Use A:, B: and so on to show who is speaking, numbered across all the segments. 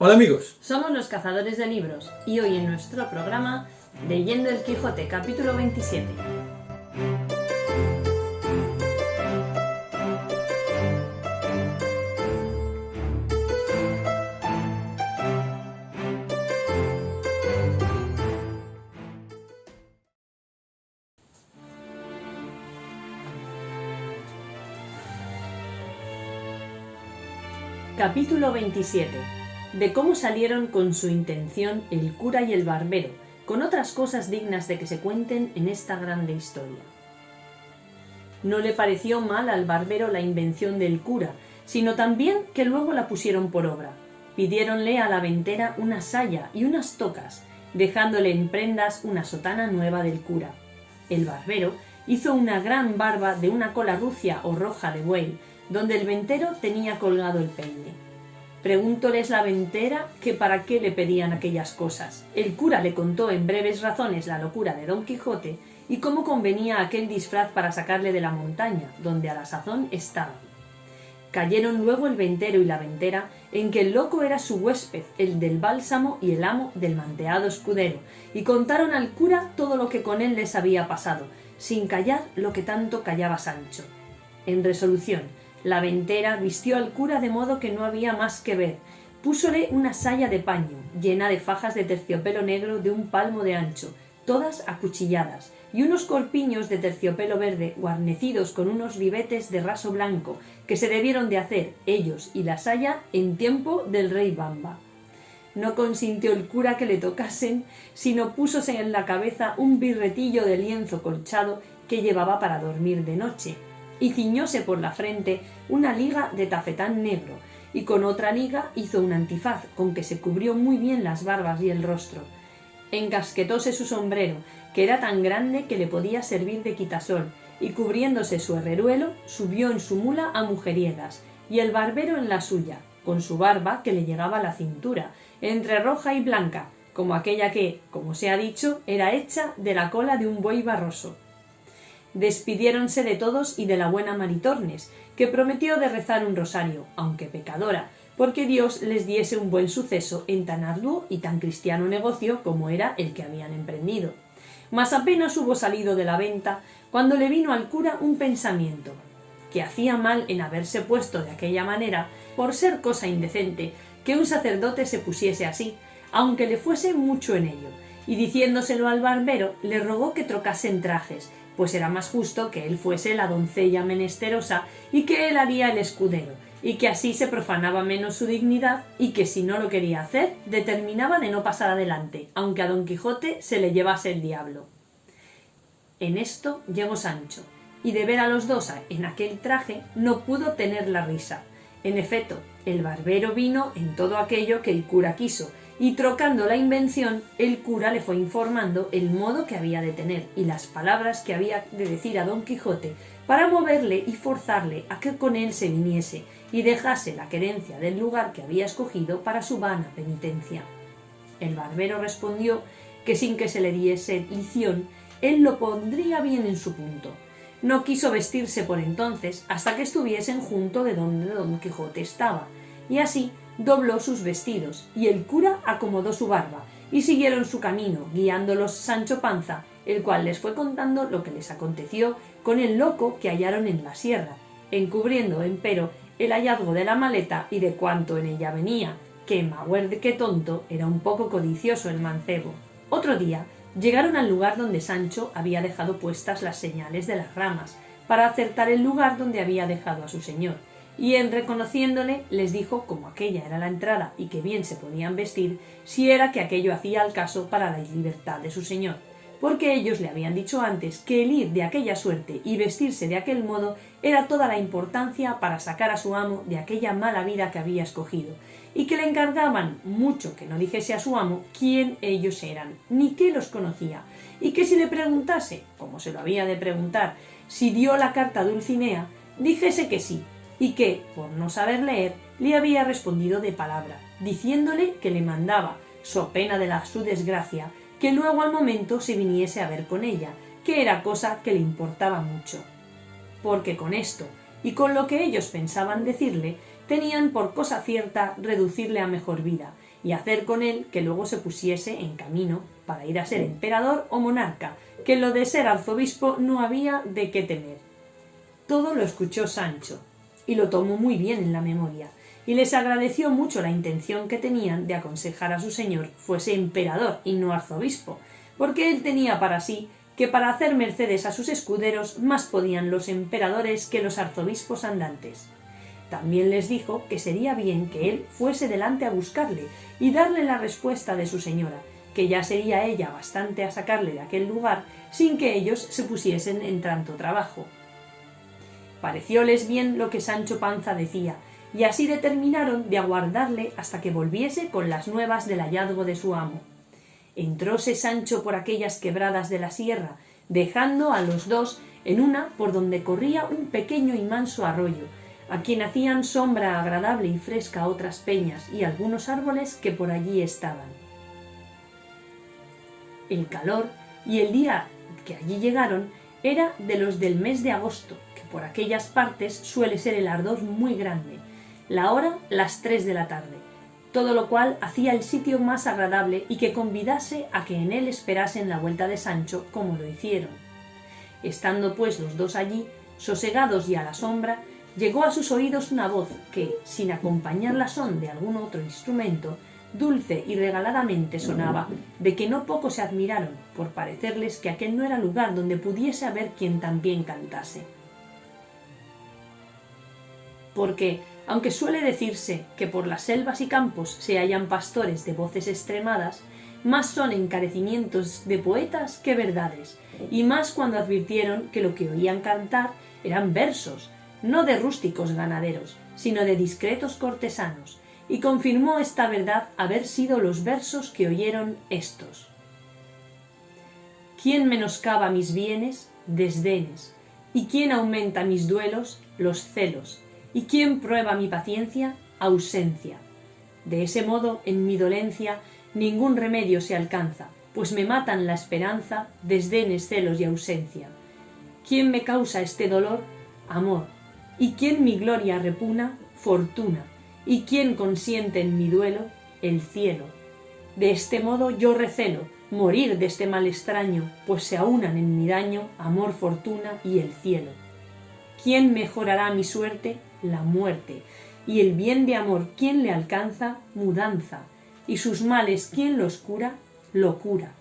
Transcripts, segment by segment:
A: Hola amigos.
B: Somos los Cazadores de Libros y hoy en nuestro programa Leyendo el Quijote, capítulo 27. Capítulo 27. De cómo salieron con su intención el cura y el barbero, con otras cosas dignas de que se cuenten en esta grande historia. No le pareció mal al barbero la invención del cura, sino también que luego la pusieron por obra. Pidiéronle a la ventera una saya y unas tocas, dejándole en prendas una sotana nueva del cura. El barbero hizo una gran barba de una cola rucia o roja de buey, donde el ventero tenía colgado el peine. Preguntóles la ventera que para qué le pedían aquellas cosas. El cura le contó en breves razones la locura de Don Quijote y cómo convenía aquel disfraz para sacarle de la montaña, donde a la sazón estaba. Cayeron luego el ventero y la ventera en que el loco era su huésped, el del bálsamo y el amo del manteado escudero, y contaron al cura todo lo que con él les había pasado, sin callar lo que tanto callaba Sancho. En resolución, la ventera vistió al cura de modo que no había más que ver. Púsole una saya de paño, llena de fajas de terciopelo negro de un palmo de ancho, todas acuchilladas, y unos corpiños de terciopelo verde guarnecidos con unos ribetes de raso blanco, que se debieron de hacer ellos y la saya en tiempo del rey Bamba. No consintió el cura que le tocasen, sino púsose en la cabeza un birretillo de lienzo colchado que llevaba para dormir de noche, y ciñóse por la frente una liga de tafetán negro, y con otra liga hizo un antifaz con que se cubrió muy bien las barbas y el rostro. Encasquetóse su sombrero, que era tan grande que le podía servir de quitasol, y cubriéndose su herreruelo, subió en su mula a mujeriegas, y el barbero en la suya, con su barba que le llegaba a la cintura, entre roja y blanca, como aquella que, como se ha dicho, era hecha de la cola de un buey barroso. Despidiéronse de todos y de la buena Maritornes, que prometió de rezar un rosario, aunque pecadora, porque Dios les diese un buen suceso en tan arduo y tan cristiano negocio como era el que habían emprendido. Mas apenas hubo salido de la venta, cuando le vino al cura un pensamiento, que hacía mal en haberse puesto de aquella manera, por ser cosa indecente, que un sacerdote se pusiese así, aunque le fuese mucho en ello, y diciéndoselo al barbero, le rogó que trocasen trajes, pues era más justo que él fuese la doncella menesterosa y que él haría el escudero, y que así se profanaba menos su dignidad, y que si no lo quería hacer, determinaba de no pasar adelante, aunque a Don Quijote se le llevase el diablo. En esto llegó Sancho, y de ver a los dos en aquel traje no pudo tener la risa. En efecto, el barbero vino en todo aquello que el cura quiso, y trocando la invención, el cura le fue informando el modo que había de tener y las palabras que había de decir a Don Quijote para moverle y forzarle a que con él se viniese y dejase la querencia del lugar que había escogido para su vana penitencia. El barbero respondió que sin que se le diese lición, él lo pondría bien en su punto. No quiso vestirse por entonces hasta que estuviesen junto de donde Don Quijote estaba, y así dobló sus vestidos, y el cura acomodó su barba, y siguieron su camino, guiándolos Sancho Panza, el cual les fue contando lo que les aconteció con el loco que hallaron en la sierra, encubriendo empero el hallazgo de la maleta y de cuánto en ella venía, que magüer que tonto era un poco codicioso el mancebo. Otro día llegaron al lugar donde Sancho había dejado puestas las señales de las ramas, para acertar el lugar donde había dejado a su señor, y en reconociéndole les dijo como aquella era la entrada y que bien se podían vestir, si era que aquello hacía al caso para la libertad de su señor, porque ellos le habían dicho antes que el ir de aquella suerte y vestirse de aquel modo era toda la importancia para sacar a su amo de aquella mala vida que había escogido, y que le encargaban mucho que no dijese a su amo quién ellos eran, ni qué los conocía, y que si le preguntase, como se lo había de preguntar, si dio la carta a Dulcinea, dijese que sí, y que, por no saber leer, le había respondido de palabra, diciéndole que le mandaba, so pena de su desgracia, que luego al momento se viniese a ver con ella, que era cosa que le importaba mucho. Porque con esto, y con lo que ellos pensaban decirle, tenían por cosa cierta reducirle a mejor vida y hacer con él que luego se pusiese en camino para ir a ser emperador o monarca, que en lo de ser arzobispo no había de qué temer. Todo lo escuchó Sancho, y lo tomó muy bien en la memoria, y les agradeció mucho la intención que tenían de aconsejar a su señor fuese emperador y no arzobispo, porque él tenía para sí que para hacer mercedes a sus escuderos más podían los emperadores que los arzobispos andantes. También les dijo que sería bien que él fuese delante a buscarle y darle la respuesta de su señora, que ya sería ella bastante a sacarle de aquel lugar sin que ellos se pusiesen en tanto trabajo. Parecióles bien lo que Sancho Panza decía, y así determinaron de aguardarle hasta que volviese con las nuevas del hallazgo de su amo. Entróse Sancho por aquellas quebradas de la sierra, dejando a los dos en una por donde corría un pequeño y manso arroyo, a quien hacían sombra agradable y fresca otras peñas y algunos árboles que por allí estaban. El calor y el día que allí llegaron era de los del mes de agosto, que por aquellas partes suele ser el ardor muy grande, la hora las 3 de la tarde, todo lo cual hacía el sitio más agradable y que convidase a que en él esperasen la vuelta de Sancho como lo hicieron. Estando pues los dos allí, sosegados y a la sombra, llegó a sus oídos una voz que, sin acompañar la son de algún otro instrumento, dulce y regaladamente sonaba, de que no poco se admiraron, por parecerles que aquel no era lugar donde pudiese haber quien también cantase. Porque, aunque suele decirse que por las selvas y campos se hallan pastores de voces extremadas, más son encarecimientos de poetas que verdades, y más cuando advirtieron que lo que oían cantar eran versos, no de rústicos ganaderos, sino de discretos cortesanos, y confirmó esta verdad haber sido los versos que oyeron estos. ¿Quién menoscaba mis bienes? Desdenes. ¿Y quién aumenta mis duelos? Los celos. ¿Y quién prueba mi paciencia? Ausencia. De ese modo, en mi dolencia, ningún remedio se alcanza, pues me matan la esperanza, desdenes, celos y ausencia. ¿Quién me causa este dolor? Amor. ¿Y quién mi gloria repugna? Fortuna. ¿Y quién consiente en mi duelo? El cielo. De este modo yo recelo morir de este mal extraño, pues se aunan en mi daño amor, fortuna y el cielo. ¿Quién mejorará mi suerte? La muerte. Y el bien de amor, ¿quién le alcanza? Mudanza. Y sus males, ¿quién los cura? Locura.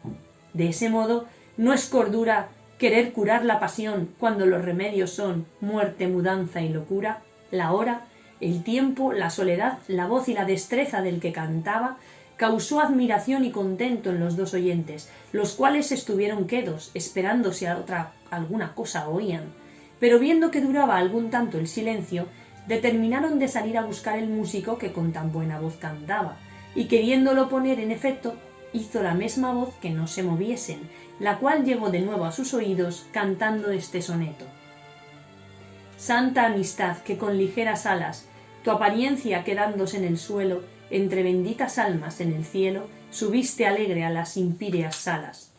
B: De ese modo no es cordura querer curar la pasión cuando los remedios son muerte, mudanza y locura. La hora, el tiempo, la soledad, la voz y la destreza del que cantaba causó admiración y contento en los dos oyentes, los cuales estuvieron quedos, esperando si alguna cosa oían. Pero viendo que duraba algún tanto el silencio, determinaron de salir a buscar el músico que con tan buena voz cantaba, y queriéndolo poner en efecto, hizo la misma voz que no se moviesen, la cual llegó de nuevo a sus oídos cantando este soneto. Santa amistad que con ligeras alas, tu apariencia quedándose en el suelo, entre benditas almas en el cielo, subiste alegre a las impíreas salas.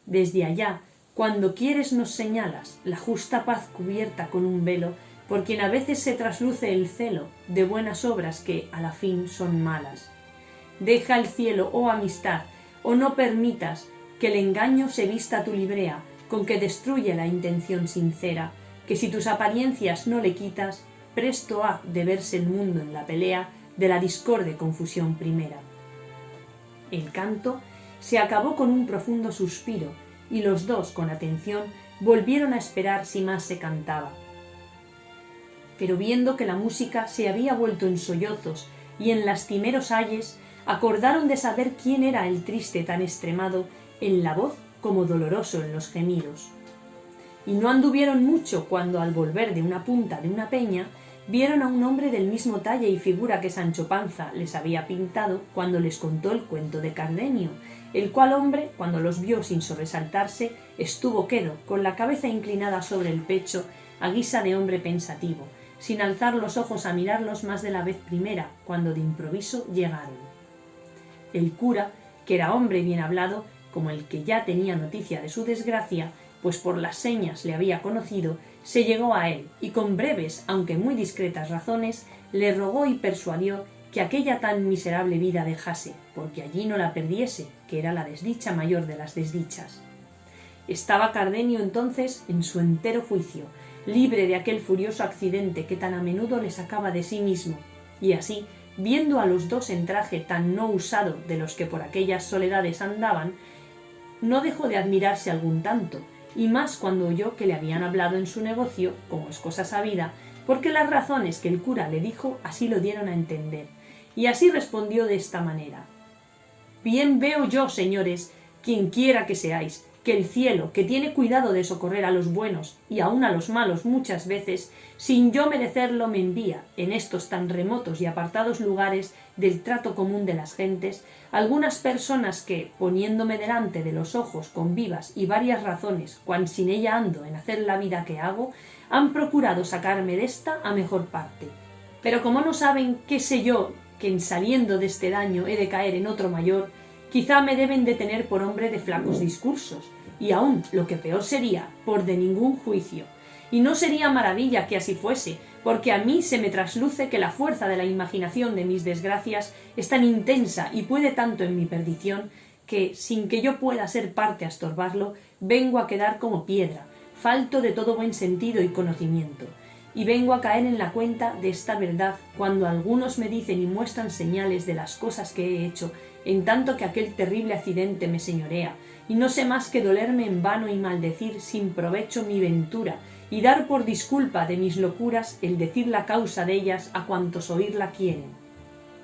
B: Desde allá, cuando quieres nos señalas la justa paz cubierta con un velo, por quien a veces se trasluce el celo de buenas obras que a la fin son malas. Deja el cielo, oh amistad, o no permitas que el engaño se vista tu librea, con que destruye la intención sincera, que si tus apariencias no le quitas, presto ha de verse el mundo en la pelea de la discorde confusión primera. El canto se acabó con un profundo suspiro, y los dos, con atención, volvieron a esperar si más se cantaba. Pero viendo que la música se había vuelto en sollozos y en lastimeros ayes, acordaron de saber quién era el triste tan extremado en la voz como doloroso en los gemidos. Y no anduvieron mucho cuando, al volver de una punta de una peña, vieron a un hombre del mismo talle y figura que Sancho Panza les había pintado cuando les contó el cuento de Cardenio, el cual hombre, cuando los vio sin sobresaltarse, estuvo quedo, con la cabeza inclinada sobre el pecho, a guisa de hombre pensativo, sin alzar los ojos a mirarlos más de la vez primera, cuando de improviso llegaron. El cura, que era hombre bien hablado, como el que ya tenía noticia de su desgracia, pues por las señas le había conocido, se llegó a él y con breves, aunque muy discretas razones, le rogó y persuadió que aquella tan miserable vida dejase, porque allí no la perdiese, que era la desdicha mayor de las desdichas. Estaba Cardenio entonces en su entero juicio, libre de aquel furioso accidente que tan a menudo le sacaba de sí mismo, y así, viendo a los dos en traje tan no usado de los que por aquellas soledades andaban, no dejó de admirarse algún tanto, y más cuando oyó que le habían hablado en su negocio, como es cosa sabida, porque las razones que el cura le dijo así lo dieron a entender, y así respondió de esta manera: «Bien veo yo, señores, quien quiera que seáis, que el cielo, que tiene cuidado de socorrer a los buenos y aun a los malos muchas veces, sin yo merecerlo me envía, en estos tan remotos y apartados lugares del trato común de las gentes, algunas personas que, poniéndome delante de los ojos con vivas y varias razones, cuan sin ella ando en hacer la vida que hago, han procurado sacarme desta a mejor parte. Pero como no saben qué sé yo, que en saliendo de este daño he de caer en otro mayor, quizá me deben de tener por hombre de flacos discursos, y aun, lo que peor sería, por de ningún juicio. Y no sería maravilla que así fuese, porque a mí se me trasluce que la fuerza de la imaginación de mis desgracias es tan intensa y puede tanto en mi perdición, que, sin que yo pueda ser parte a estorbarlo, vengo a quedar como piedra, falto de todo buen sentido y conocimiento. Y vengo a caer en la cuenta de esta verdad cuando algunos me dicen y muestran señales de las cosas que he hecho, en tanto que aquel terrible accidente me señorea, y no sé más que dolerme en vano y maldecir sin provecho mi ventura, y dar por disculpa de mis locuras el decir la causa de ellas a cuantos oírla quieren.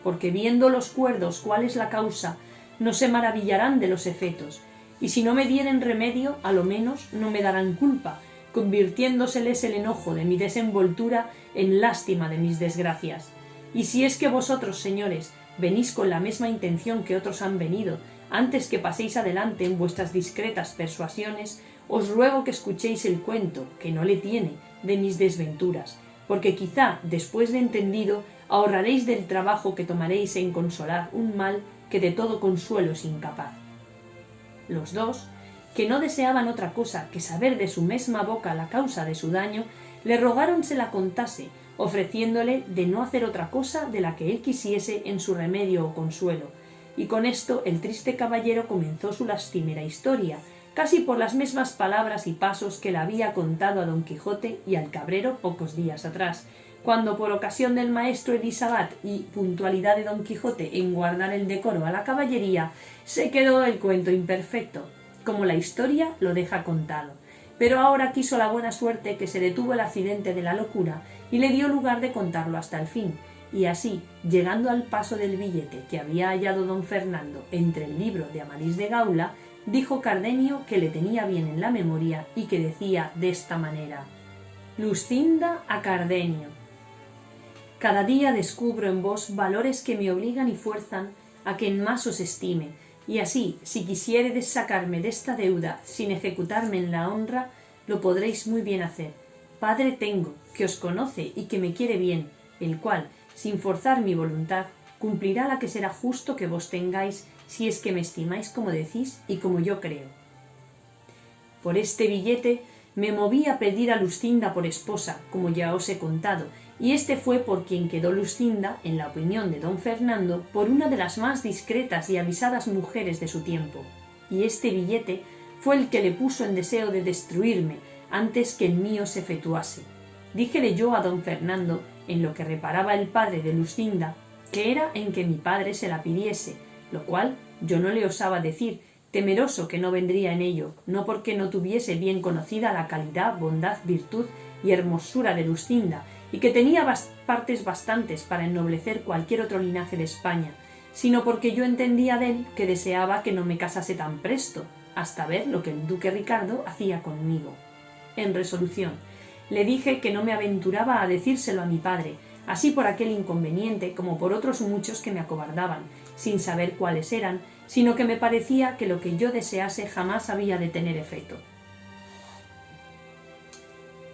B: Porque viendo los cuerdos cuál es la causa, no se maravillarán de los efetos, y si no me dieren remedio, a lo menos no me darán culpa, convirtiéndoseles el enojo de mi desenvoltura en lástima de mis desgracias. Y si es que vosotros, señores, venís con la misma intención que otros han venido, antes que paséis adelante en vuestras discretas persuasiones, os ruego que escuchéis el cuento, que no le tiene, de mis desventuras, porque quizá, después de entendido, ahorraréis del trabajo que tomaréis en consolar un mal que de todo consuelo es incapaz». Los dos, que no deseaban otra cosa que saber de su mesma boca la causa de su daño, le rogaron se la contase, ofreciéndole de no hacer otra cosa de la que él quisiese en su remedio o consuelo, y con esto el triste caballero comenzó su lastimera historia, casi por las mismas palabras y pasos que la había contado a don Quijote y al cabrero pocos días atrás, cuando por ocasión del maestro Elisabat y puntualidad de don Quijote en guardar el decoro a la caballería, se quedó el cuento imperfecto, como la historia lo deja contado. Pero ahora quiso la buena suerte que se detuvo el accidente de la locura y le dio lugar de contarlo hasta el fin, y así, llegando al paso del billete que había hallado don Fernando entre el libro de Amadís de Gaula, dijo Cardenio que le tenía bien en la memoria y que decía de esta manera: «Luscinda a Cardenio. Cada día descubro en vos valores que me obligan y fuerzan a que en más os estime, y así, si quisiéredes sacarme de esta deuda sin ejecutarme en la honra, lo podréis muy bien hacer. Padre tengo, que os conoce y que me quiere bien, el cual, sin forzar mi voluntad, cumplirá la que será justo que vos tengáis, si es que me estimáis como decís y como yo creo. Por este billete me moví a pedir a Luscinda por esposa, como ya os he contado, y este fue por quien quedó Luscinda, en la opinión de don Fernando, por una de las más discretas y avisadas mujeres de su tiempo, y este billete fue el que le puso en deseo de destruirme antes que el mío se efectuase. Díjele yo a don Fernando, en lo que reparaba el padre de Luscinda, que era en que mi padre se la pidiese, lo cual yo no le osaba decir, temeroso que no vendría en ello, no porque no tuviese bien conocida la calidad, bondad, virtud y hermosura de Luscinda, y que tenía partes bastantes para ennoblecer cualquier otro linaje de España, sino porque yo entendía de él que deseaba que no me casase tan presto, hasta ver lo que el duque Ricardo hacía conmigo. En resolución, le dije que no me aventuraba a decírselo a mi padre, así por aquel inconveniente como por otros muchos que me acobardaban, sin saber cuáles eran, sino que me parecía que lo que yo desease jamás había de tener efecto.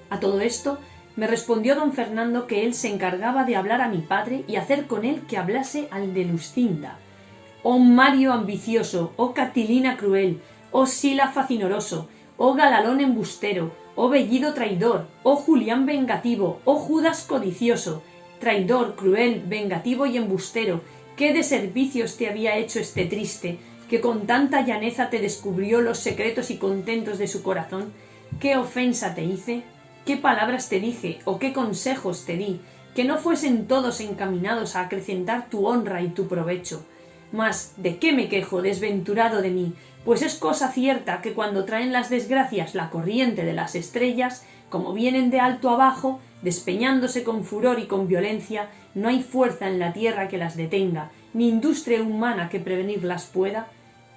B: A todo esto me respondió don Fernando que él se encargaba de hablar a mi padre y hacer con él que hablase al de Luscinda. «Oh Mario ambicioso, oh Catilina cruel, oh Sila facinoroso, oh Galalón embustero, oh Bellido traidor, oh Julián vengativo, oh Judas codicioso, traidor, cruel, vengativo y embustero, ¿qué deservicios te había hecho este triste, que con tanta llaneza te descubrió los secretos y contentos de su corazón? ¿Qué ofensa te hice? ¿Qué palabras te dije o qué consejos te di, que no fuesen todos encaminados a acrecentar tu honra y tu provecho? Mas, ¿de qué me quejo, desventurado de mí? Pues es cosa cierta que cuando traen las desgracias la corriente de las estrellas, como vienen de alto abajo, despeñándose con furor y con violencia, no hay fuerza en la tierra que las detenga, ni industria humana que prevenirlas pueda.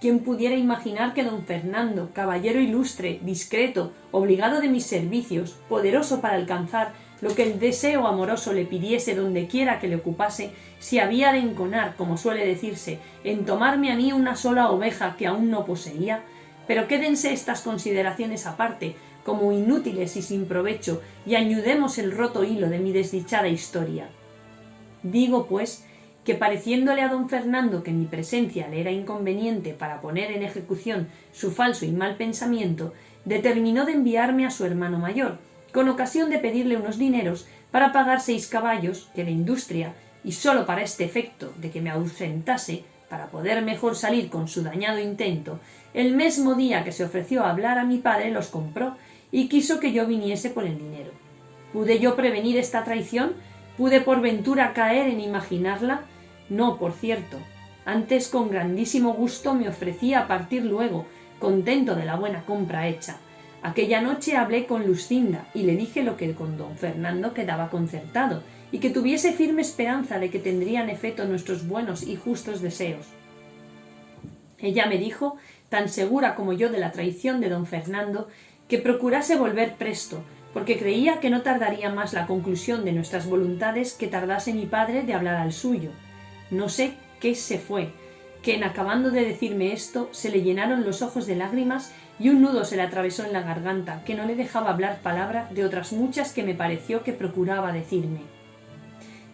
B: ¿Quién pudiera imaginar que don Fernando, caballero ilustre, discreto, obligado de mis servicios, poderoso para alcanzar lo que el deseo amoroso le pidiese donde quiera que le ocupase, si había de enconar, como suele decirse, en tomarme a mí una sola oveja que aún no poseía? Pero quédense estas consideraciones aparte, como inútiles y sin provecho, y añudemos el roto hilo de mi desdichada historia. Digo, pues, que pareciéndole a don Fernando que mi presencia le era inconveniente para poner en ejecución su falso y mal pensamiento, determinó de enviarme a su hermano mayor, con ocasión de pedirle unos dineros para pagar 6 caballos que de industria, y sólo para este efecto de que me ausentase, para poder mejor salir con su dañado intento, el mesmo día que se ofreció a hablar a mi padre los compró, y quiso que yo viniese por el dinero. ¿Pude yo prevenir esta traición? ¿Pude por ventura caer en imaginarla? No, por cierto. Antes con grandísimo gusto me ofrecí a partir luego, contento de la buena compra hecha. Aquella noche hablé con Lucinda y le dije lo que con don Fernando quedaba concertado, y que tuviese firme esperanza de que tendrían efecto nuestros buenos y justos deseos. Ella me dijo, tan segura como yo de la traición de don Fernando, que procurase volver presto, porque creía que no tardaría más la conclusión de nuestras voluntades que tardase mi padre de hablar al suyo. No sé qué se fue, que en acabando de decirme esto se le llenaron los ojos de lágrimas y un nudo se le atravesó en la garganta, que no le dejaba hablar palabra de otras muchas que me pareció que procuraba decirme.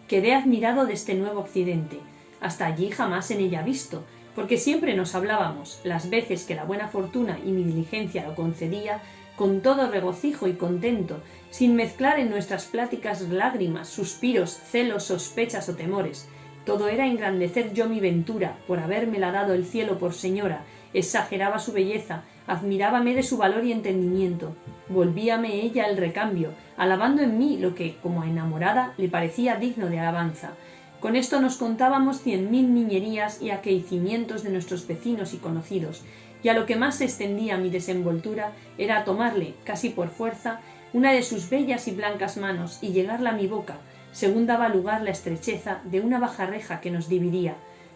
B: Quedé admirado de este nuevo accidente, hasta allí jamás en ella visto, porque siempre nos hablábamos, las veces que la buena fortuna y mi diligencia lo concedía, con todo regocijo y contento, sin mezclar en nuestras pláticas lágrimas, suspiros, celos, sospechas o temores. Todo era engrandecer yo mi ventura, por habérmela dado el cielo por señora, exageraba su belleza, admirábame de su valor y entendimiento, volvíame ella el recambio, alabando en mí lo que, como enamorada, le parecía digno de alabanza. Con esto nos contábamos 100.000 niñerías y acaecimientos de nuestros vecinos y conocidos, y a lo que más se extendía mi desenvoltura era a tomarle, casi por fuerza, una de sus bellas y blancas manos y llegarla a mi boca, según daba lugar la estrecheza de una baja reja que nos dividía.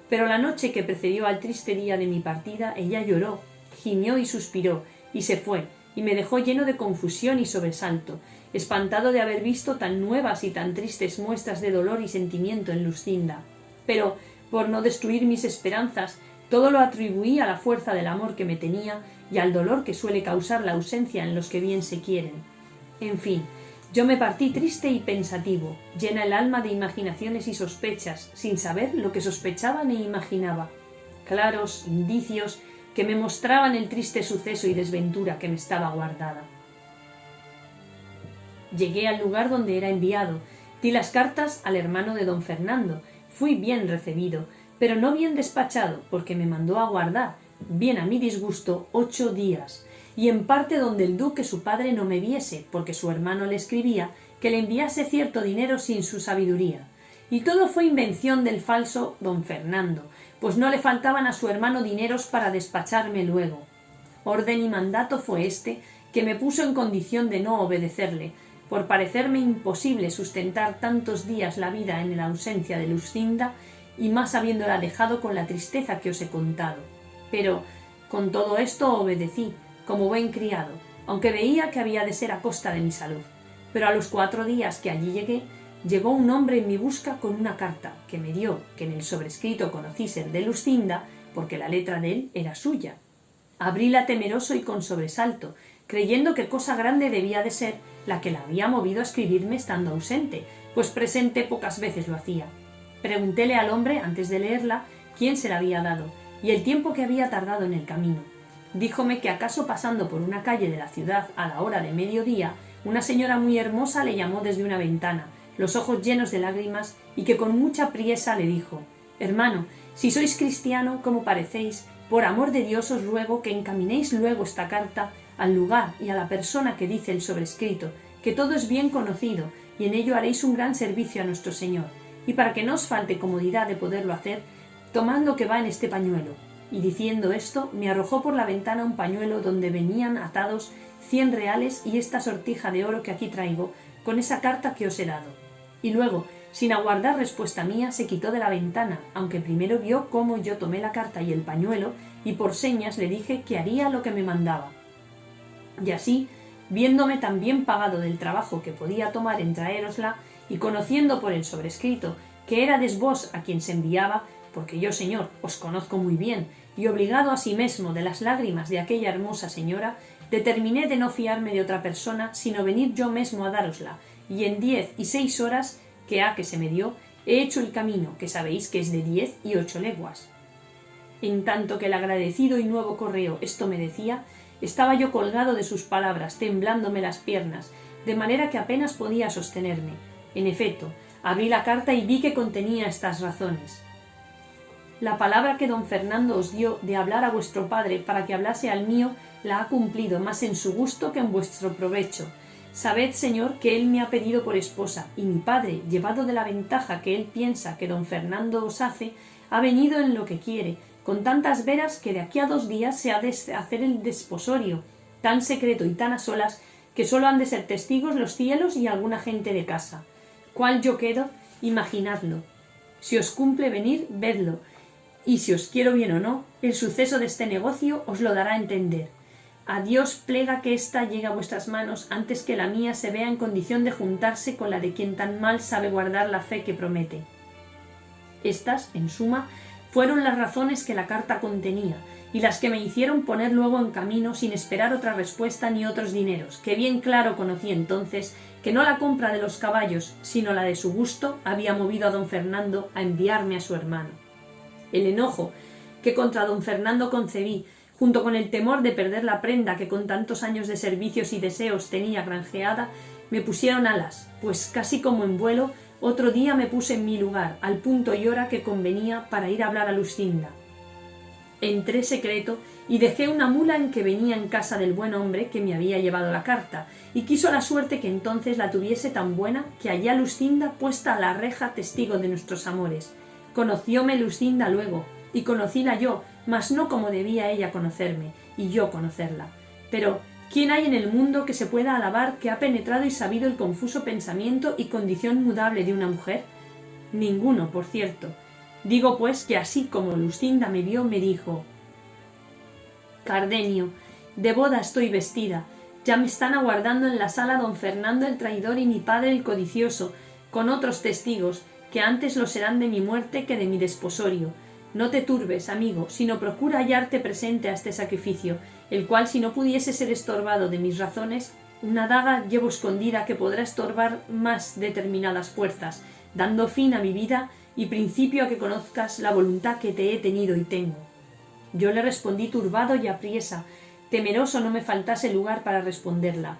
B: Pero la noche que precedió al triste día de mi partida, ella lloró, gimió y suspiró, y se fue, y me dejó lleno de confusión y sobresalto, espantado de haber visto tan nuevas y tan tristes muestras de dolor y sentimiento en Lucinda. Pero, por no destruir mis esperanzas, todo lo atribuí a la fuerza del amor que me tenía y al dolor que suele causar la ausencia en los que bien se quieren. En fin, yo me partí triste y pensativo, llena el alma de imaginaciones y sospechas, sin saber lo que sospechaba ni imaginaba. Claros indicios que me mostraban el triste suceso y desventura que me estaba guardada. Llegué al lugar donde era enviado, di las cartas al hermano de don Fernando, fui bien recibido, pero no bien despachado, porque me mandó a guardar, bien a mi disgusto, 8 días, y en parte donde el duque su padre no me viese, porque su hermano le escribía que le enviase cierto dinero sin su sabiduría. Y todo fue invención del falso don Fernando, pues no le faltaban a su hermano dineros para despacharme luego. Orden y mandato fue este, que me puso en condición de no obedecerle, por parecerme imposible sustentar tantos días la vida en la ausencia de Lucinda, y más habiéndola dejado con la tristeza que os he contado. Pero, con todo esto obedecí, como buen criado, aunque veía que había de ser a costa de mi salud. Pero a los 4 días que allí llegué, llegó un hombre en mi busca con una carta, que me dio, que en el sobrescrito conocí ser de Lucinda, porque la letra de él era suya. Abríla temeroso y con sobresalto, creyendo que cosa grande debía de ser la que la había movido a escribirme estando ausente, pues presente pocas veces lo hacía. Preguntéle al hombre, antes de leerla, quién se la había dado, y el tiempo que había tardado en el camino. díjome que acaso pasando por una calle de la ciudad a la hora de mediodía, una señora muy hermosa le llamó desde una ventana, los ojos llenos de lágrimas, y que con mucha priesa le dijo: «Hermano, si sois cristiano, como parecéis, por amor de Dios os ruego que encaminéis luego esta carta al lugar y a la persona que dice el sobrescrito, que todo es bien conocido, y en ello haréis un gran servicio a nuestro Señor, y para que no os falte comodidad de poderlo hacer, tomad lo que va en este pañuelo». Y diciendo esto, me arrojó por la ventana un pañuelo donde venían atados 100 reales y esta sortija de oro que aquí traigo, con esa carta que os he dado. Y luego, sin aguardar respuesta mía, se quitó de la ventana, aunque primero vio cómo yo tomé la carta y el pañuelo, y por señas le dije que haría lo que me mandaba. Y así, viéndome tan bien pagado del trabajo que podía tomar en traérosla, y conociendo por el sobrescrito que érades vos a quien se enviaba, porque yo, señor, os conozco muy bien, y obligado asimesmo de las lágrimas de aquella hermosa señora, determiné de no fiarme de otra persona, sino venir yo mesmo a dárosla, y en 10 y 6 horas, que ha que se me dio, he hecho el camino, que sabéis que es de 10 y 8 leguas. En tanto que el agradecido y nuevo correo esto me decía, estaba yo colgado de sus palabras, temblándome las piernas, de manera que apenas podía sostenerme. En efecto, abrí la carta y vi que contenía estas razones: «La palabra que don Fernando os dio de hablar a vuestro padre para que hablase al mío la ha cumplido más en su gusto que en vuestro provecho. Sabed, señor, que él me ha pedido por esposa, y mi padre, llevado de la ventaja que él piensa que don Fernando os hace, ha venido en lo que quiere, con tantas veras que de aquí a 2 días se ha de hacer el desposorio, tan secreto y tan a solas que sólo han de ser testigos los cielos y alguna gente de casa. Cuál yo quedo, imaginadlo. Si os cumple venir, vedlo, y si os quiero bien o no, el suceso de este negocio os lo dará a entender. A Dios plega que ésta llegue a vuestras manos antes que la mía se vea en condición de juntarse con la de quien tan mal sabe guardar la fe que promete». Estas, en suma, fueron las razones que la carta contenía, y las que me hicieron poner luego en camino sin esperar otra respuesta ni otros dineros, que bien claro conocí entonces que no la compra de los caballos, sino la de su gusto, había movido a don Fernando a enviarme a su hermano. El enojo que contra don Fernando concebí, junto con el temor de perder la prenda que con tantos años de servicios y deseos tenía granjeada, me pusieron alas, pues casi como en vuelo, otro día me puse en mi lugar, al punto y hora que convenía para ir a hablar a Luscinda. Entré secreto y dejé una mula en que venía en casa del buen hombre que me había llevado la carta, y quiso la suerte que entonces la tuviese tan buena que hallé a Luscinda puesta a la reja testigo de nuestros amores. Conocióme Luscinda luego, y conocíla yo, mas no como debía ella conocerme, y yo conocerla. Pero, ¿quién hay en el mundo que se pueda alabar que ha penetrado y sabido el confuso pensamiento y condición mudable de una mujer? Ninguno, por cierto. Digo pues que así como Luscinda me vio, me dijo: «Cardenio, de boda estoy vestida, ya me están aguardando en la sala don Fernando el traidor y mi padre el codicioso, con otros testigos, que antes lo serán de mi muerte que de mi desposorio. No te turbes, amigo, sino procura hallarte presente a este sacrificio, el cual si no pudiese ser estorbado de mis razones, una daga llevo escondida que podrá estorbar más determinadas fuerzas, dando fin a mi vida y principio a que conozcas la voluntad que te he tenido y tengo». Yo le respondí turbado y apriesa, temeroso no me faltase lugar para responderla: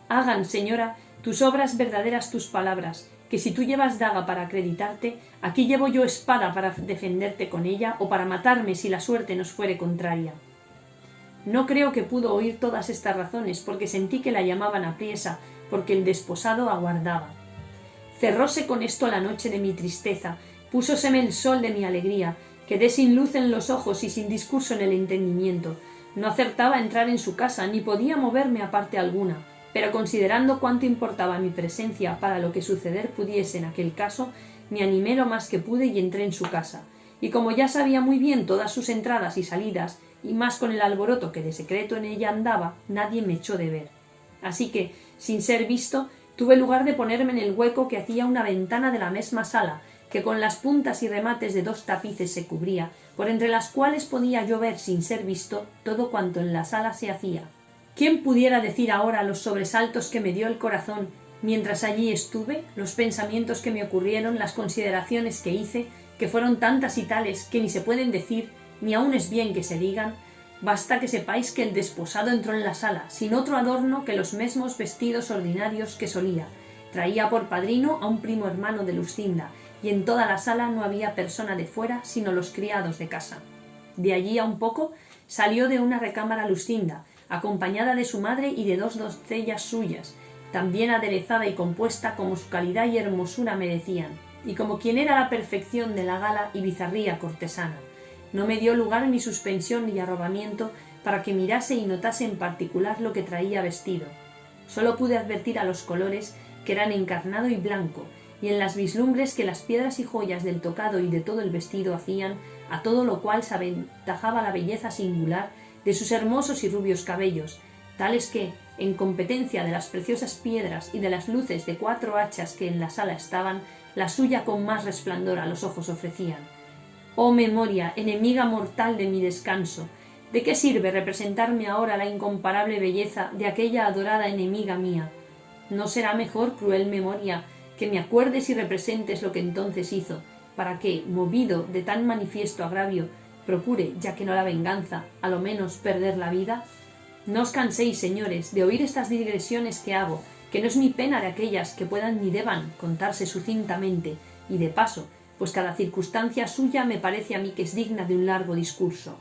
B: «Hagan, señora, tus obras verdaderas tus palabras, que si tú llevas daga para acreditarte, aquí llevo yo espada para defenderte con ella o para matarme si la suerte nos fuere contraria». No creo que pudo oír todas estas razones, porque sentí que la llamaban apriesa, porque el desposado aguardaba. Cerróse con esto la noche de mi tristeza, púsoseme el sol de mi alegría, quedé sin luz en los ojos y sin discurso en el entendimiento. No acertaba a entrar en su casa, ni podía moverme a parte alguna, pero considerando cuánto importaba mi presencia para lo que suceder pudiese en aquel caso, me animé lo más que pude y entré en su casa, y como ya sabía muy bien todas sus entradas y salidas, y más con el alboroto que de secreto en ella andaba, nadie me echó de ver. Así que, sin ser visto, tuve lugar de ponerme en el hueco que hacía una ventana de la mesma sala, que con las puntas y remates de 2 tapices se cubría, por entre las cuales podía yo ver sin ser visto todo cuanto en la sala se hacía. ¿Quién pudiera decir ahora los sobresaltos que me dio el corazón mientras allí estuve, los pensamientos que me ocurrieron, las consideraciones que hice, que fueron tantas y tales que ni se pueden decir, ni aun es bien que se digan? Basta que sepáis que el desposado entró en la sala, sin otro adorno que los mesmos vestidos ordinarios que solía. Traía por padrino a un primo hermano de Luscinda, y en toda la sala no había persona de fuera sino los criados de casa. De allí a un poco salió de una recámara Luscinda, acompañada de su madre y de 2 doncellas suyas, tan bien aderezada y compuesta como su calidad y hermosura merecían, y como quien era la perfección de la gala y bizarría cortesana. No me dio lugar ni suspensión ni arrobamiento para que mirase y notase en particular lo que traía vestido. Sólo pude advertir a los colores que eran encarnado y blanco, y en las vislumbres que las piedras y joyas del tocado y de todo el vestido hacían, a todo lo cual se aventajaba la belleza singular de sus hermosos y rubios cabellos, tales que, en competencia de las preciosas piedras y de las luces de 4 hachas que en la sala estaban, la suya con más resplandor a los ojos ofrecían. Oh memoria, enemiga mortal de mi descanso, ¿de qué sirve representarme ahora la incomparable belleza de aquella adorada enemiga mía? ¿No será mejor, cruel memoria, que me acuerdes y representes lo que entonces hizo, para que, movido de tan manifiesto agravio, procure, ya que no la venganza, a lo menos perder la vida? No os canséis, señores, de oír estas digresiones que hago, que no es mi pena de aquellas que puedan ni deban contarse sucintamente, y de paso, pues cada circunstancia suya me parece a mí que es digna de un largo discurso.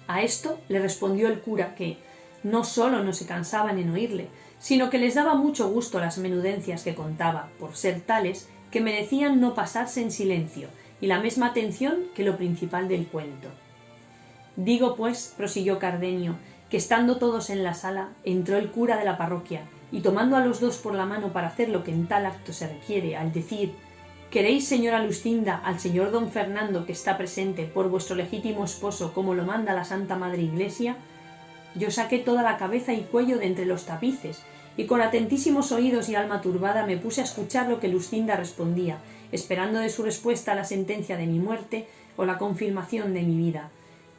B: A esto le respondió el cura que no sólo no se cansaban en oírle, sino que les daba mucho gusto las menudencias que contaba, por ser tales que merecían no pasarse en silencio, y la misma atención que lo principal del cuento. Digo, pues, prosiguió Cardenio, que estando todos en la sala, entró el cura de la parroquia, y tomando a los 2 por la mano para hacer lo que en tal acto se requiere, al decir: «¿Queréis, señora Luscinda, al señor don Fernando, que está presente, por vuestro legítimo esposo, como lo manda la Santa Madre Iglesia?». Yo saqué toda la cabeza y cuello de entre los tapices, y con atentísimos oídos y alma turbada me puse a escuchar lo que Luscinda respondía, esperando de su respuesta la sentencia de mi muerte o la confirmación de mi vida.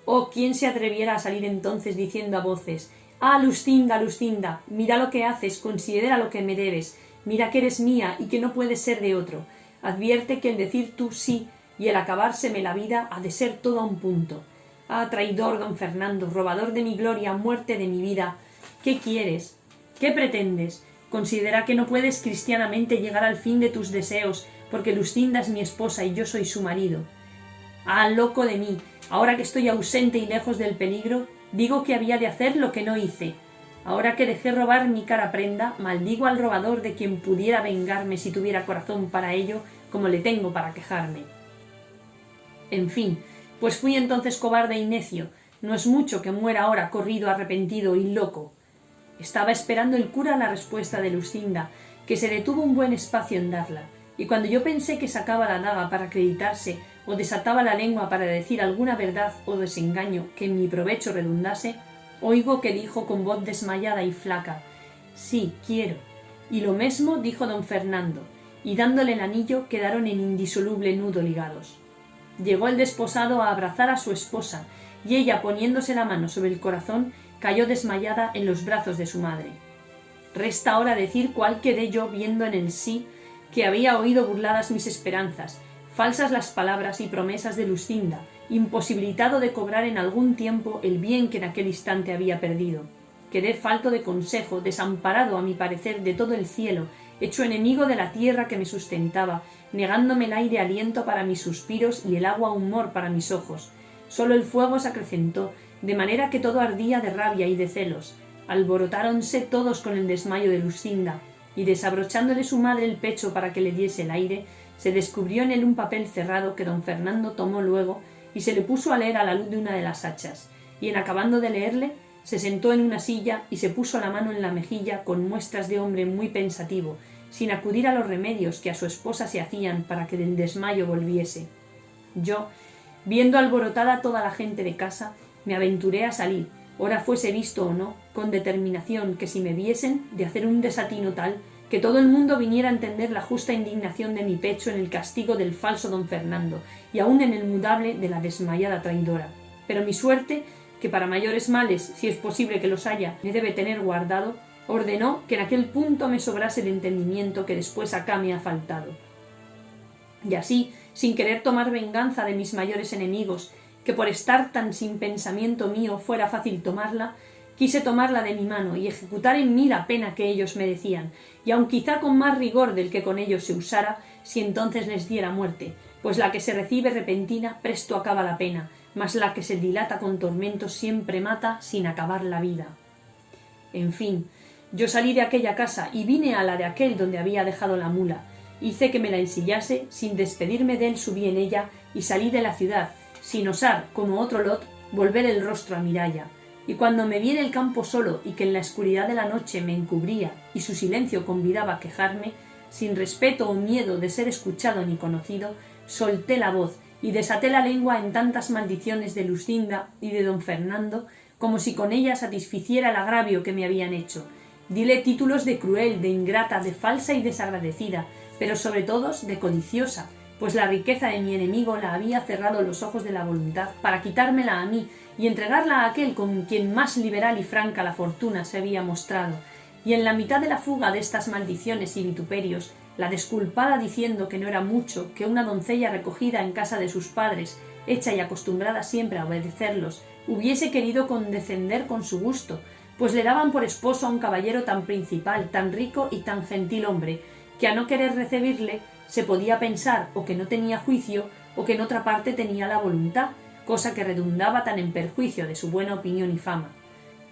B: Oh, ¿quién se atreviera a salir entonces diciendo a voces: «Ah, Luscinda, Luscinda, mira lo que haces, considera lo que me debes, mira que eres mía y que no puedes ser de otro. Advierte que el decir tú sí y el acabárseme la vida ha de ser todo a un punto. Ah, traidor don Fernando, robador de mi gloria, muerte de mi vida, ¿qué quieres? ¿Qué pretendes? Considera que no puedes cristianamente llegar al fin de tus deseos, porque Luscinda es mi esposa y yo soy su marido. Ah, loco de mí, ahora que estoy ausente y lejos del peligro, digo que había de hacer lo que no hice. Ahora que dejé robar mi cara prenda, maldigo al robador de quien pudiera vengarme si tuviera corazón para ello, como le tengo para quejarme. En fin, pues fui entonces cobarde y necio, no es mucho que muera ahora corrido, arrepentido y loco. Estaba esperando el cura la respuesta de Luscinda, que se detuvo un buen espacio en darla, y cuando yo pensé que sacaba la daga para acreditarse o desataba la lengua para decir alguna verdad o desengaño que en mi provecho redundase, oigo que dijo con voz desmayada y flaca: «Sí, quiero». Y lo mesmo dijo don Fernando, y dándole el anillo quedaron en indisoluble nudo ligados. Llegó el desposado a abrazar a su esposa, y ella, poniéndose la mano sobre el corazón, cayó desmayada en los brazos de su madre. Resta ahora decir cuál quedé yo viendo en el sí que había oído burladas mis esperanzas, falsas las palabras y promesas de Luscinda, imposibilitado de cobrar en algún tiempo el bien que en aquel instante había perdido. Quedé falto de consejo, desamparado a mi parecer de todo el cielo, hecho enemigo de la tierra que me sustentaba, negándome el aire aliento para mis suspiros y el agua humor para mis ojos. Sólo el fuego se acrecentó, de manera que todo ardía de rabia y de celos. Alborotáronse todos con el desmayo de Luscinda, y desabrochándole su madre el pecho para que le diese el aire, se descubrió en él un papel cerrado que don Fernando tomó luego y se le puso a leer a la luz de una de las hachas, y en acabando de leerle, se sentó en una silla y se puso la mano en la mejilla con muestras de hombre muy pensativo, sin acudir a los remedios que a su esposa se hacían para que del desmayo volviese. Yo, viendo alborotada toda la gente de casa, me aventuré a salir, ora fuese visto o no, con determinación que si me viesen, de hacer un desatino tal, que todo el mundo viniera a entender la justa indignación de mi pecho en el castigo del falso don Fernando, y aun en el mudable de la desmayada traidora. Pero mi suerte, que para mayores males, si es posible que los haya, me debe tener guardado, ordenó que en aquel punto me sobrase el entendimiento que después acá me ha faltado. Y así, sin querer tomar venganza de mis mayores enemigos, que por estar tan sin pensamiento mío fuera fácil tomarla, quise tomarla de mi mano y ejecutar en mí la pena que ellos merecían, y aun quizá con más rigor del que con ellos se usara, si entonces les diera muerte, pues la que se recibe repentina presto acaba la pena, mas la que se dilata con tormentos siempre mata sin acabar la vida. En fin, yo salí de aquella casa y vine a la de aquel donde había dejado la mula. Hice que me la ensillase, sin despedirme de él subí en ella y salí de la ciudad, sin osar, como otro Lot, volver el rostro a Miralla. Y cuando me vi en el campo solo y que en la oscuridad de la noche me encubría y su silencio convidaba a quejarme, sin respeto o miedo de ser escuchado ni conocido, solté la voz y desaté la lengua en tantas maldiciones de Lucinda y de don Fernando, como si con ella satisficiera el agravio que me habían hecho. Dile títulos de cruel, de ingrata, de falsa y desagradecida, pero sobre todos de codiciosa, pues la riqueza de mi enemigo la había cerrado los ojos de la voluntad para quitármela a mí y entregarla a aquel con quien más liberal y franca la fortuna se había mostrado, y en la mitad de la fuga de estas maldiciones y vituperios, la desculpada diciendo que no era mucho que una doncella recogida en casa de sus padres, hecha y acostumbrada siempre a obedecerlos, hubiese querido condescender con su gusto, pues le daban por esposo a un caballero tan principal, tan rico y tan gentil hombre, que a no querer recibirle se podía pensar o que no tenía juicio o que en otra parte tenía la voluntad, cosa que redundaba tan en perjuicio de su buena opinión y fama.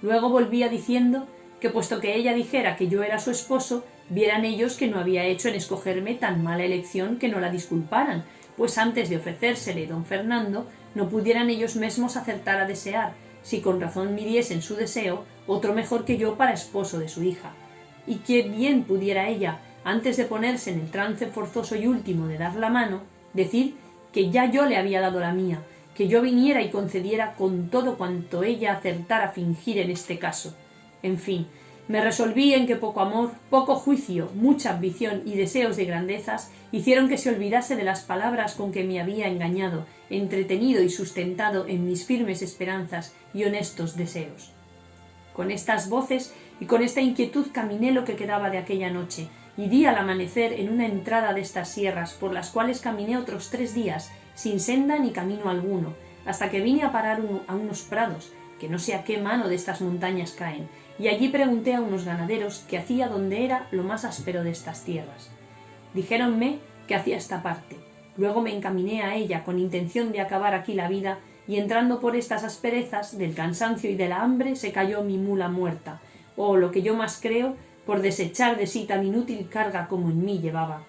B: Luego volvía diciendo que puesto que ella dijera que yo era su esposo, vieran ellos que no había hecho en escogerme tan mala elección que no la disculparan, pues antes de ofrecérsele don Fernando no pudieran ellos mesmos acertar a desear, si con razón midiesen su deseo, otro mejor que yo para esposo de su hija. Y que bien pudiera ella, antes de ponerse en el trance forzoso y último de dar la mano, decir que ya yo le había dado la mía, que yo viniera y concediera con todo cuanto ella acertara a fingir en este caso. En fin, me resolví en que poco amor, poco juicio, mucha ambición y deseos de grandezas hicieron que se olvidase de las palabras con que me había engañado, entretenido y sustentado en mis firmes esperanzas y honestos deseos. Con estas voces y con esta inquietud caminé lo que quedaba de aquella noche, y di al amanecer en una entrada de estas sierras, por las cuales caminé otros 3 días, sin senda ni camino alguno, hasta que vine a parar a unos prados, que no sé a qué mano de estas montañas caen, y allí pregunté a unos ganaderos qué hacía donde era lo más áspero de estas tierras. Dijéronme que hacía esta parte. Luego me encaminé a ella con intención de acabar aquí la vida, y entrando por estas asperezas, del cansancio y de la hambre, se cayó mi mula muerta, o lo que yo más creo, por desechar de sí tan inútil carga como en mí llevaba.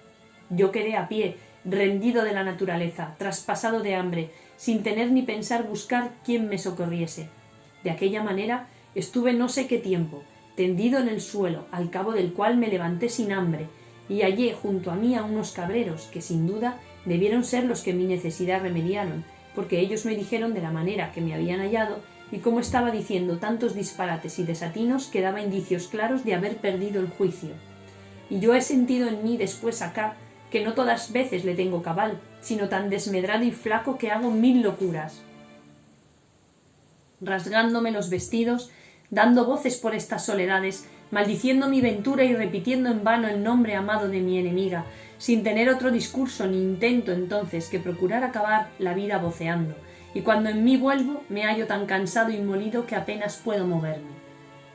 B: Yo quedé a pie, rendido de la naturaleza, traspasado de hambre, sin tener ni pensar buscar quién me socorriese. De aquella manera estuve no sé qué tiempo, tendido en el suelo, al cabo del cual me levanté sin hambre, y hallé junto a mí a unos cabreros que sin duda debieron ser los que mi necesidad remediaron, porque ellos me dijeron de la manera que me habían hallado y cómo estaba diciendo tantos disparates y desatinos que daba indicios claros de haber perdido el juicio. Y yo he sentido en mí después acá que no todas veces le tengo cabal, sino tan desmedrado y flaco que hago 1000 locuras. Rasgándome los vestidos, dando voces por estas soledades, maldiciendo mi ventura y repitiendo en vano el nombre amado de mi enemiga, sin tener otro discurso ni intento entonces que procurar acabar la vida voceando, y cuando en mí vuelvo me hallo tan cansado y molido que apenas puedo moverme.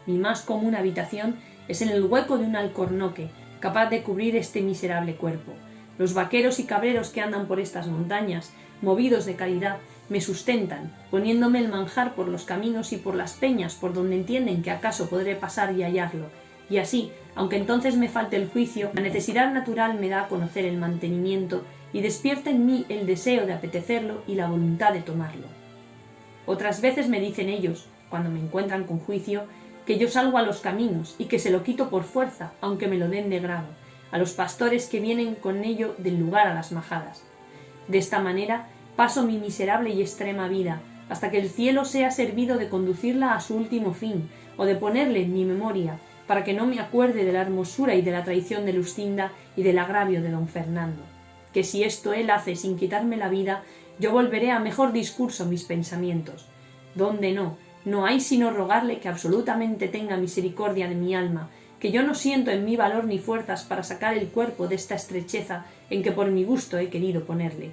B: Mi más común habitación es en el hueco de un alcornoque, capaz de cubrir este miserable cuerpo. Los vaqueros y cabreros que andan por estas montañas, movidos de caridad, me sustentan, poniéndome el manjar por los caminos y por las peñas por donde entienden que acaso podré pasar y hallarlo, y así, aunque entonces me falte el juicio, la necesidad natural me da a conocer el mantenimiento y despierta en mí el deseo de apetecerlo y la voluntad de tomarlo. Otras veces me dicen ellos, cuando me encuentran con juicio, que yo salgo a los caminos y que se lo quito por fuerza, aunque me lo den de grado, a los pastores que vienen con ello del lugar a las majadas. De esta manera paso mi miserable y extrema vida, hasta que el cielo sea servido de conducirla a su último fin, o de ponerle en mi memoria, para que no me acuerde de la hermosura y de la traición de Lucinda y del agravio de don Fernando. Que si esto él hace sin quitarme la vida, yo volveré a mejor discurso mis pensamientos. Donde no hay sino rogarle que absolutamente tenga misericordia de mi alma, que yo no siento en mí valor ni fuerzas para sacar el cuerpo de esta estrecheza en que por mi gusto he querido ponerle.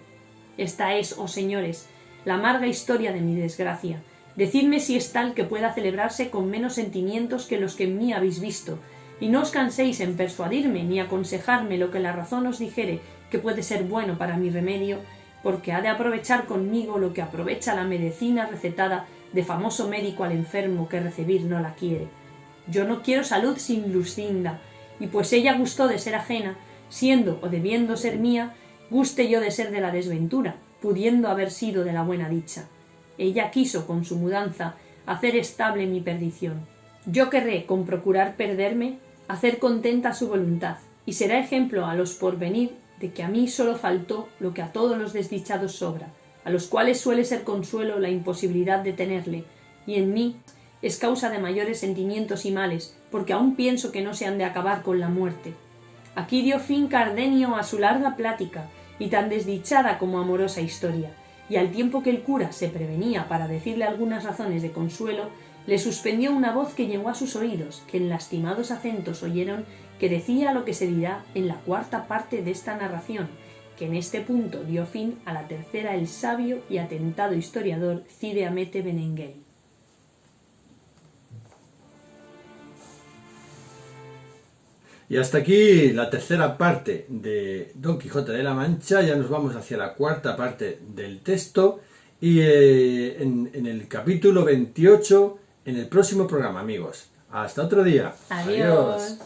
B: Esta es, oh señores, la amarga historia de mi desgracia. Decidme si es tal que pueda celebrarse con menos sentimientos que los que en mí habéis visto, y no os canséis en persuadirme ni aconsejarme lo que la razón os dijere que puede ser bueno para mi remedio, porque ha de aprovechar conmigo lo que aprovecha la medicina recetada de famoso médico al enfermo que recibir no la quiere. Yo no quiero salud sin Lucinda, y pues ella gustó de ser ajena, siendo o debiendo ser mía, guste yo de ser de la desventura, pudiendo haber sido de la buena dicha. Ella quiso, con su mudanza, hacer estable mi perdición. Yo querré, con procurar perderme, hacer contenta su voluntad, y será ejemplo a los porvenir de que a mí solo faltó lo que a todos los desdichados sobra, a los cuales suele ser consuelo la imposibilidad de tenerle, y en mí es causa de mayores sentimientos y males, porque aún pienso que no se han de acabar con la muerte. Aquí dio fin Cardenio a su larga plática, y tan desdichada como amorosa historia, y al tiempo que el cura se prevenía para decirle algunas razones de consuelo, le suspendió una voz que llegó a sus oídos, que en lastimados acentos oyeron que decía lo que se dirá en la cuarta parte de esta narración, que en este punto dio fin a la tercera el sabio y atentado historiador Cide Hamete Benengeli.
A: Y hasta aquí la tercera parte de Don Quijote de la Mancha. Ya nos vamos hacia la cuarta parte del texto y en el capítulo 28 en el próximo programa, amigos. Hasta otro día.
B: Adiós.